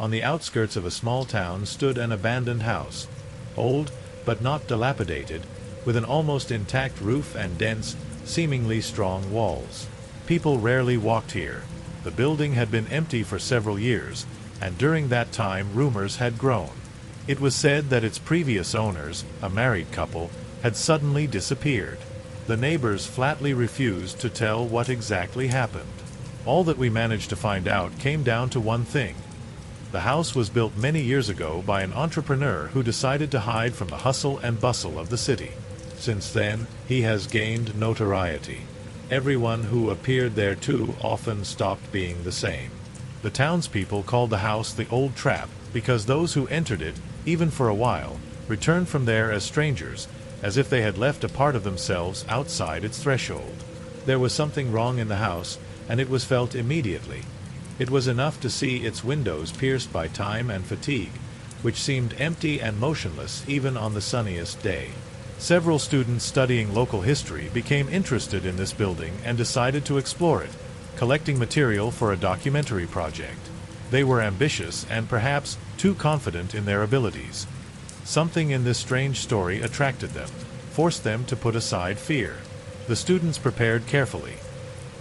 on the outskirts of a small town stood an abandoned house, old but not dilapidated, with an almost intact roof and dense, seemingly strong walls. People rarely walked here. The building had been empty for several years, and during that time rumors had grown. It was said that its previous owners, a married couple, had suddenly disappeared. The neighbors flatly refused to tell what exactly happened. All that we managed to find out came down to one thing. The house was built many years ago by an entrepreneur who decided to hide from the hustle and bustle of the city. Since then, he has gained notoriety. Everyone who appeared there too often stopped being the same. The townspeople called the house the Old Trap because those who entered it, even for a while, returned from there as strangers, as if they had left a part of themselves outside its threshold. There was something wrong in the house, and it was felt immediately. It was enough to see its windows pierced by time and fatigue, which seemed empty and motionless even on the sunniest day. Several students studying local history became interested in this building and decided to explore it, collecting material for a documentary project. They were ambitious and perhaps too confident in their abilities. Something in this strange story attracted them, forced them to put aside fear. The students prepared carefully.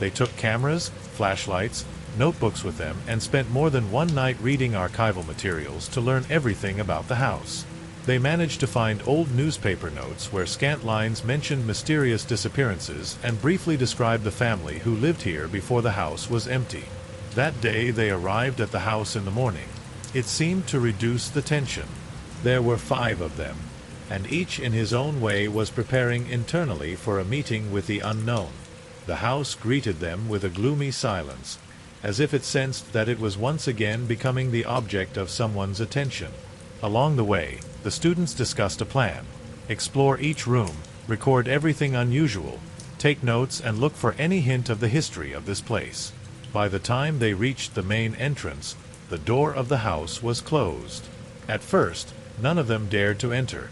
They took cameras, flashlights, notebooks with them, and spent more than one night reading archival materials to learn everything about the house. They managed to find old newspaper notes where scant lines mentioned mysterious disappearances and briefly described the family who lived here before the house was empty. That day they arrived at the house in the morning. It seemed to reduce the tension. There were 5 of them, and each in his own way was preparing internally for a meeting with the unknown. The house greeted them with a gloomy silence, as if it sensed that it was once again becoming the object of someone's attention. Along the way, the students discussed a plan. Explore each room, record everything unusual, take notes, and look for any hint of the history of this place. By the time they reached the main entrance, the door of the house was closed. At first, none of them dared to enter.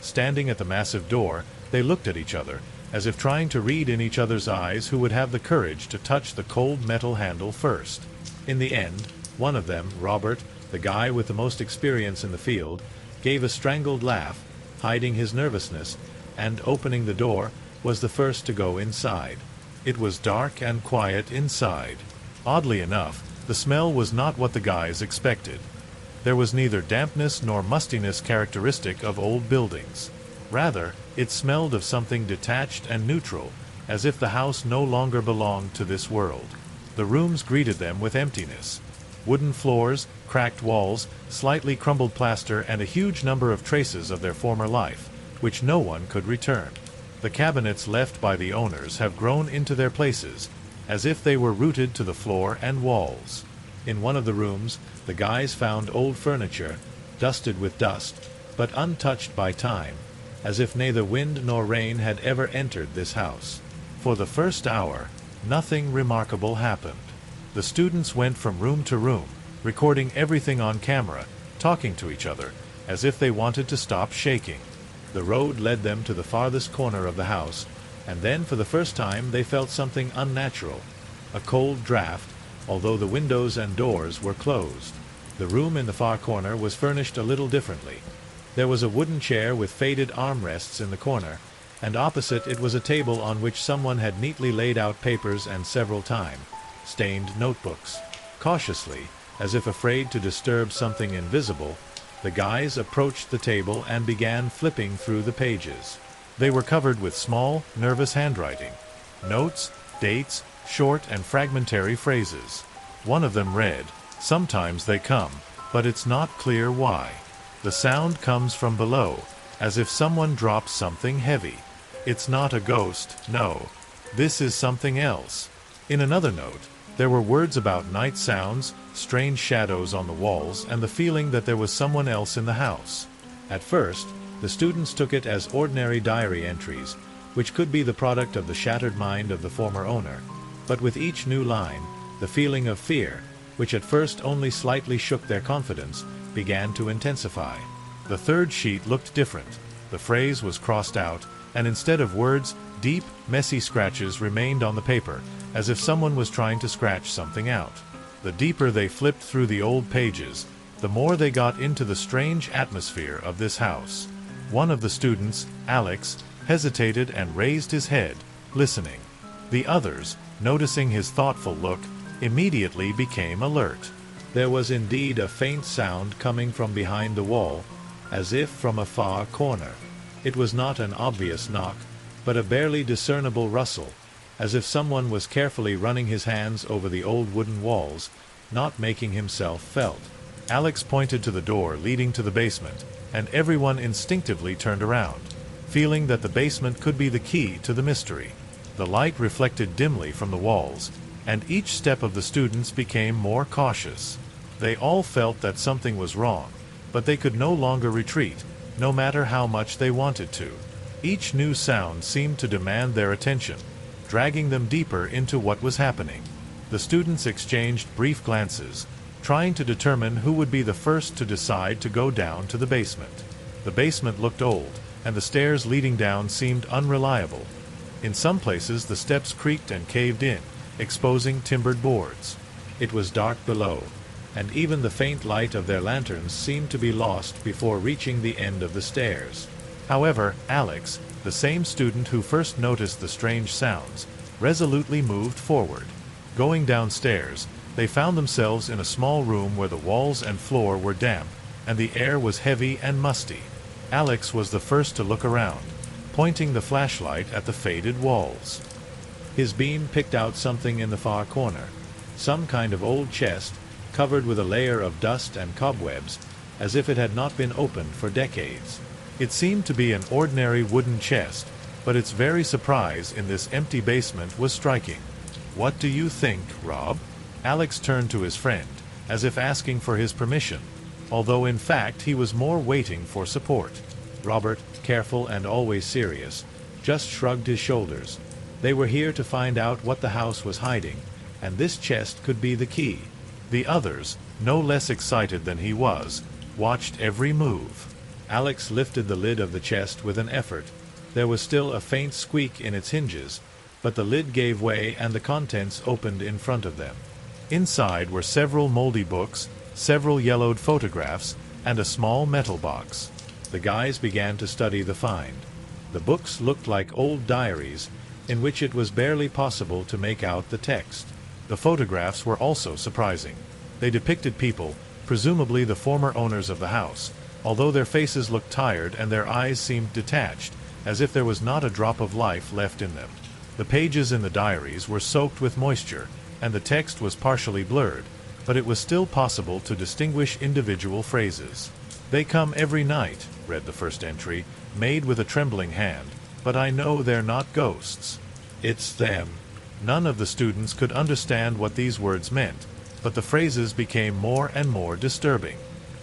Standing at the massive door, they looked at each other, as if trying to read in each other's eyes who would have the courage to touch the cold metal handle first. In the end, one of them, Robert, the guy with the most experience in the field, gave a strangled laugh, hiding his nervousness, and opening the door, was the first to go inside. It was dark and quiet inside. Oddly enough, the smell was not what the guys expected. There was neither dampness nor mustiness characteristic of old buildings. Rather, it smelled of something detached and neutral, as if the house no longer belonged to this world. The rooms greeted them with emptiness. Wooden floors, cracked walls, slightly crumbled plaster, and a huge number of traces of their former life, which no one could return. The cabinets left by the owners have grown into their places, as if they were rooted to the floor and walls. In one of the rooms, the guys found old furniture, dusted with dust, but untouched by time, as if neither wind nor rain had ever entered this house. For the first hour, nothing remarkable happened. The students went from room to room, recording everything on camera, talking to each other, as if they wanted to stop shaking. The road led them to the farthest corner of the house, and then for the first time they felt something unnatural, a cold draft, although the windows and doors were closed. The room in the far corner was furnished a little differently. There was a wooden chair with faded armrests in the corner, and opposite it was a table on which someone had neatly laid out papers and several time-stained notebooks. Cautiously, as if afraid to disturb something invisible, the guys approached the table and began flipping through the pages. They were covered with small, nervous handwriting. Notes, dates, short and fragmentary phrases. One of them read, "Sometimes they come, but it's not clear why. The sound comes from below, as if someone drops something heavy. It's not a ghost, no. This is something else." In another note, there were words about night sounds, strange shadows on the walls, and the feeling that there was someone else in the house. At first, the students took it as ordinary diary entries, which could be the product of the shattered mind of the former owner. But with each new line, the feeling of fear, which at first only slightly shook their confidence, began to intensify. The third sheet looked different. The phrase was crossed out, and instead of words, deep, messy scratches remained on the paper, as if someone was trying to scratch something out. The deeper they flipped through the old pages, the more they got into the strange atmosphere of this house. One of the students, Alex, hesitated and raised his head, listening. The others, noticing his thoughtful look, immediately became alert. There was indeed a faint sound coming from behind the wall, as if from a far corner. It was not an obvious knock, but a barely discernible rustle, as if someone was carefully running his hands over the old wooden walls, not making himself felt. Alex pointed to the door leading to the basement, and everyone instinctively turned around, feeling that the basement could be the key to the mystery. The light reflected dimly from the walls, and each step of the students became more cautious. They all felt that something was wrong, but they could no longer retreat, no matter how much they wanted to. Each new sound seemed to demand their attention, dragging them deeper into what was happening. The students exchanged brief glances, trying to determine who would be the first to decide to go down to the basement. The basement looked old, and the stairs leading down seemed unreliable. In some places the steps creaked and caved in, exposing timbered boards. It was dark below, and even the faint light of their lanterns seemed to be lost before reaching the end of the stairs. However, Alex, the same student who first noticed the strange sounds, resolutely moved forward. Going downstairs, they found themselves in a small room where the walls and floor were damp, and the air was heavy and musty. Alex was the first to look around, pointing the flashlight at the faded walls. His beam picked out something in the far corner, some kind of old chest, covered with a layer of dust and cobwebs, as if it had not been opened for decades. It seemed to be an ordinary wooden chest, but its very surprise in this empty basement was striking. "What do you think, Rob?" Alex turned to his friend, as if asking for his permission, although in fact he was more waiting for support. Robert, careful and always serious, just shrugged his shoulders. They were here to find out what the house was hiding, and this chest could be the key. The others, no less excited than he was, watched every move. Alex lifted the lid of the chest with an effort. There was still a faint squeak in its hinges, but the lid gave way and the contents opened in front of them. Inside were several moldy books, several yellowed photographs, and a small metal box. The guys began to study the find. The books looked like old diaries, in which it was barely possible to make out the text. The photographs were also surprising. They depicted people, presumably the former owners of the house, although their faces looked tired and their eyes seemed detached, as if there was not a drop of life left in them. The pages in the diaries were soaked with moisture, and the text was partially blurred, but it was still possible to distinguish individual phrases. "They come every night," read the first entry, made with a trembling hand, "but I know they're not ghosts. It's them." None of the students could understand what these words meant, but the phrases became more and more disturbing.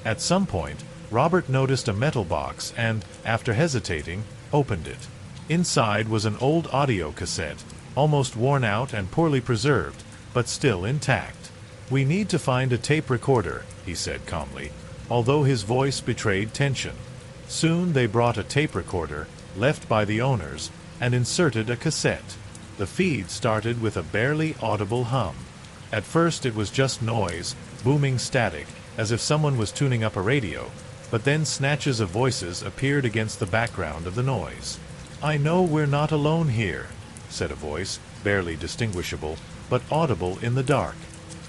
At some point, Robert noticed a metal box and, after hesitating, opened it. Inside was an old audio cassette, almost worn out and poorly preserved, but still intact. "We need to find a tape recorder," he said calmly, although his voice betrayed tension. Soon they brought a tape recorder, left by the owners, and inserted a cassette. The feed started with a barely audible hum. At first it was just noise, booming static, as if someone was tuning up a radio, but then snatches of voices appeared against the background of the noise. "I know we're not alone here," said a voice, barely distinguishable, but audible in the dark.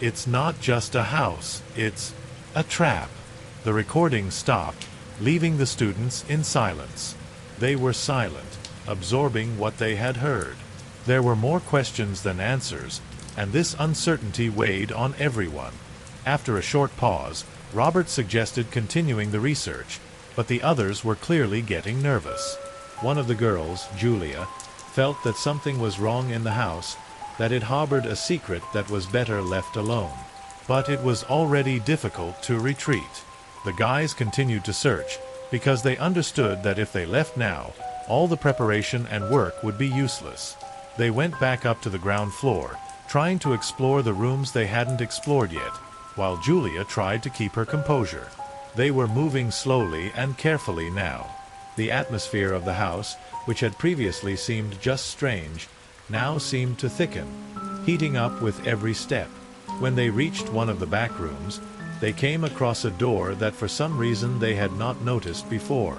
"It's not just a house, it's a trap." The recording stopped, leaving the students in silence. They were silent, absorbing what they had heard. There were more questions than answers, and this uncertainty weighed on everyone. After a short pause, Robert suggested continuing the research, but the others were clearly getting nervous. One of the girls, Julia, felt that something was wrong in the house, that it harbored a secret that was better left alone. But it was already difficult to retreat. The guys continued to search, because they understood that if they left now, all the preparation and work would be useless. They went back up to the ground floor, trying to explore the rooms they hadn't explored yet, while Julia tried to keep her composure. They were moving slowly and carefully now. The atmosphere of the house, which had previously seemed just strange, now seemed to thicken, heating up with every step. When they reached one of the back rooms, they came across a door that for some reason they had not noticed before.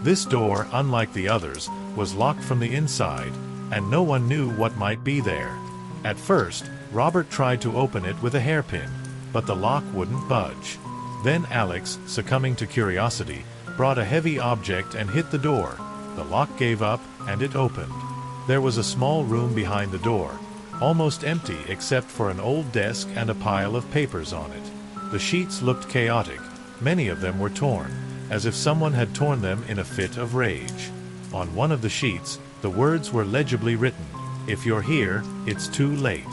This door, unlike the others, was locked from the inside, and no one knew what might be there. At first, Robert tried to open it with a hairpin, but the lock wouldn't budge. Then Alex, succumbing to curiosity, brought a heavy object and hit the door. The lock gave up, and it opened. There was a small room behind the door, almost empty except for an old desk and a pile of papers on it. The sheets looked chaotic. Many of them were torn, as if someone had torn them in a fit of rage. On one of the sheets, the words were legibly written, "If you're here, it's too late."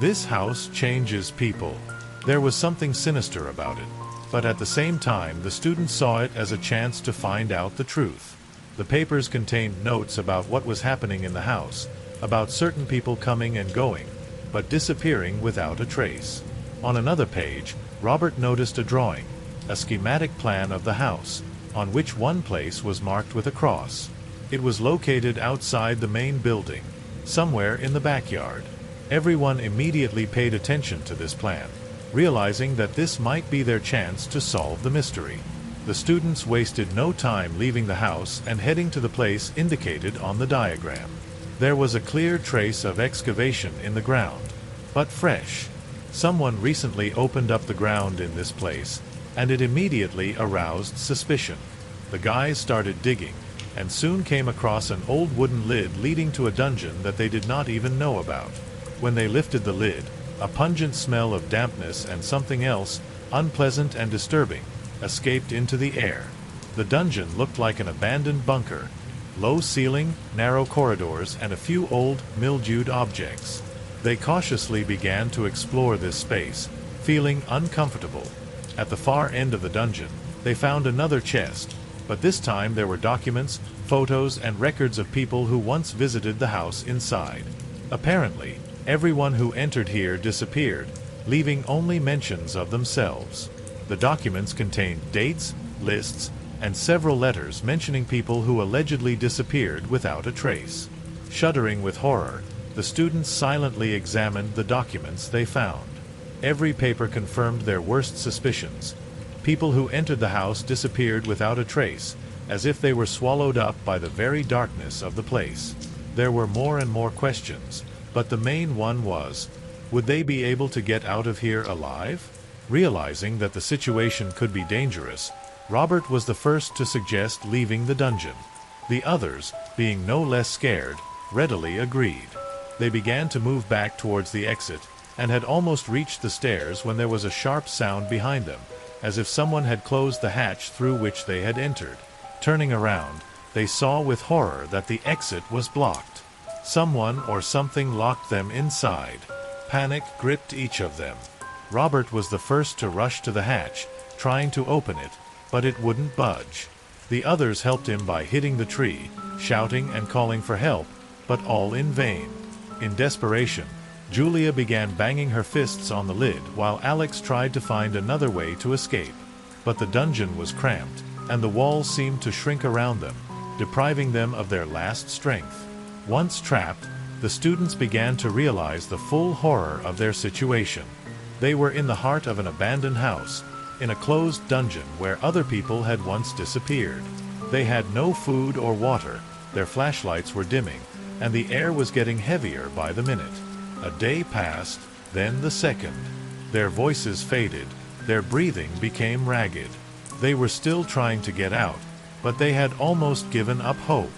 This house changes people. There was something sinister about it, but at the same time the students saw it as a chance to find out the truth. The papers contained notes about what was happening in the house, about certain people coming and going, but disappearing without a trace. On another page, Robert noticed a drawing, a schematic plan of the house, on which one place was marked with a cross. It was located outside the main building, somewhere in the backyard. Everyone immediately paid attention to this plan, realizing that this might be their chance to solve the mystery. The students wasted no time leaving the house and heading to the place indicated on the diagram. There was a clear trace of excavation in the ground, but fresh. Someone recently opened up the ground in this place, and it immediately aroused suspicion. The guys started digging, and soon came across an old wooden lid leading to a dungeon that they did not even know about. When they lifted the lid, a pungent smell of dampness and something else, unpleasant and disturbing, escaped into the air. The dungeon looked like an abandoned bunker. Low ceiling, narrow corridors, and a few old, mildewed objects. They cautiously began to explore this space, feeling uncomfortable. At the far end of the dungeon, they found another chest, but this time there were documents, photos, and records of people who once visited the house inside. Apparently, everyone who entered here disappeared, leaving only mentions of themselves. The documents contained dates, lists, and several letters mentioning people who allegedly disappeared without a trace. Shuddering with horror, the students silently examined the documents they found. Every paper confirmed their worst suspicions. People who entered the house disappeared without a trace, as if they were swallowed up by the very darkness of the place. There were more and more questions, but the main one was, would they be able to get out of here alive? Realizing that the situation could be dangerous, Robert was the first to suggest leaving the dungeon. The others, being no less scared, readily agreed. They began to move back towards the exit, and had almost reached the stairs when there was a sharp sound behind them, as if someone had closed the hatch through which they had entered. Turning around, they saw with horror that the exit was blocked. Someone or something locked them inside. Panic gripped each of them. Robert was the first to rush to the hatch, trying to open it, but it wouldn't budge. The others helped him by hitting the tree, shouting and calling for help, but all in vain. In desperation, Julia began banging her fists on the lid while Alex tried to find another way to escape. But the dungeon was cramped, and the walls seemed to shrink around them, depriving them of their last strength. Once trapped, the students began to realize the full horror of their situation. They were in the heart of an abandoned house, in a closed dungeon where other people had once disappeared. They had no food or water, their flashlights were dimming, and the air was getting heavier by the minute. A day passed, then the second. Their voices faded, their breathing became ragged. They were still trying to get out, but they had almost given up hope.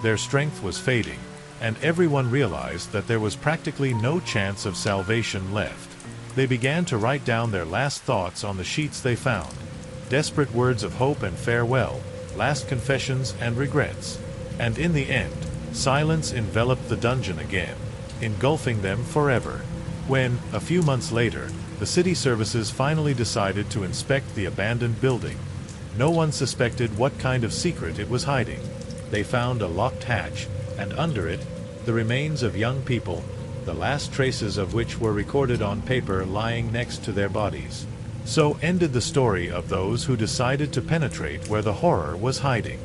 Their strength was fading, and everyone realized that there was practically no chance of salvation left. They began to write down their last thoughts on the sheets they found. Desperate words of hope and farewell, last confessions and regrets. And in the end, silence enveloped the dungeon again, engulfing them forever. When, a few months later, the city services finally decided to inspect the abandoned building, no one suspected what kind of secret it was hiding. They found a locked hatch, and under it, the remains of young people, the last traces of which were recorded on paper lying next to their bodies. So ended the story of those who decided to penetrate where the horror was hiding.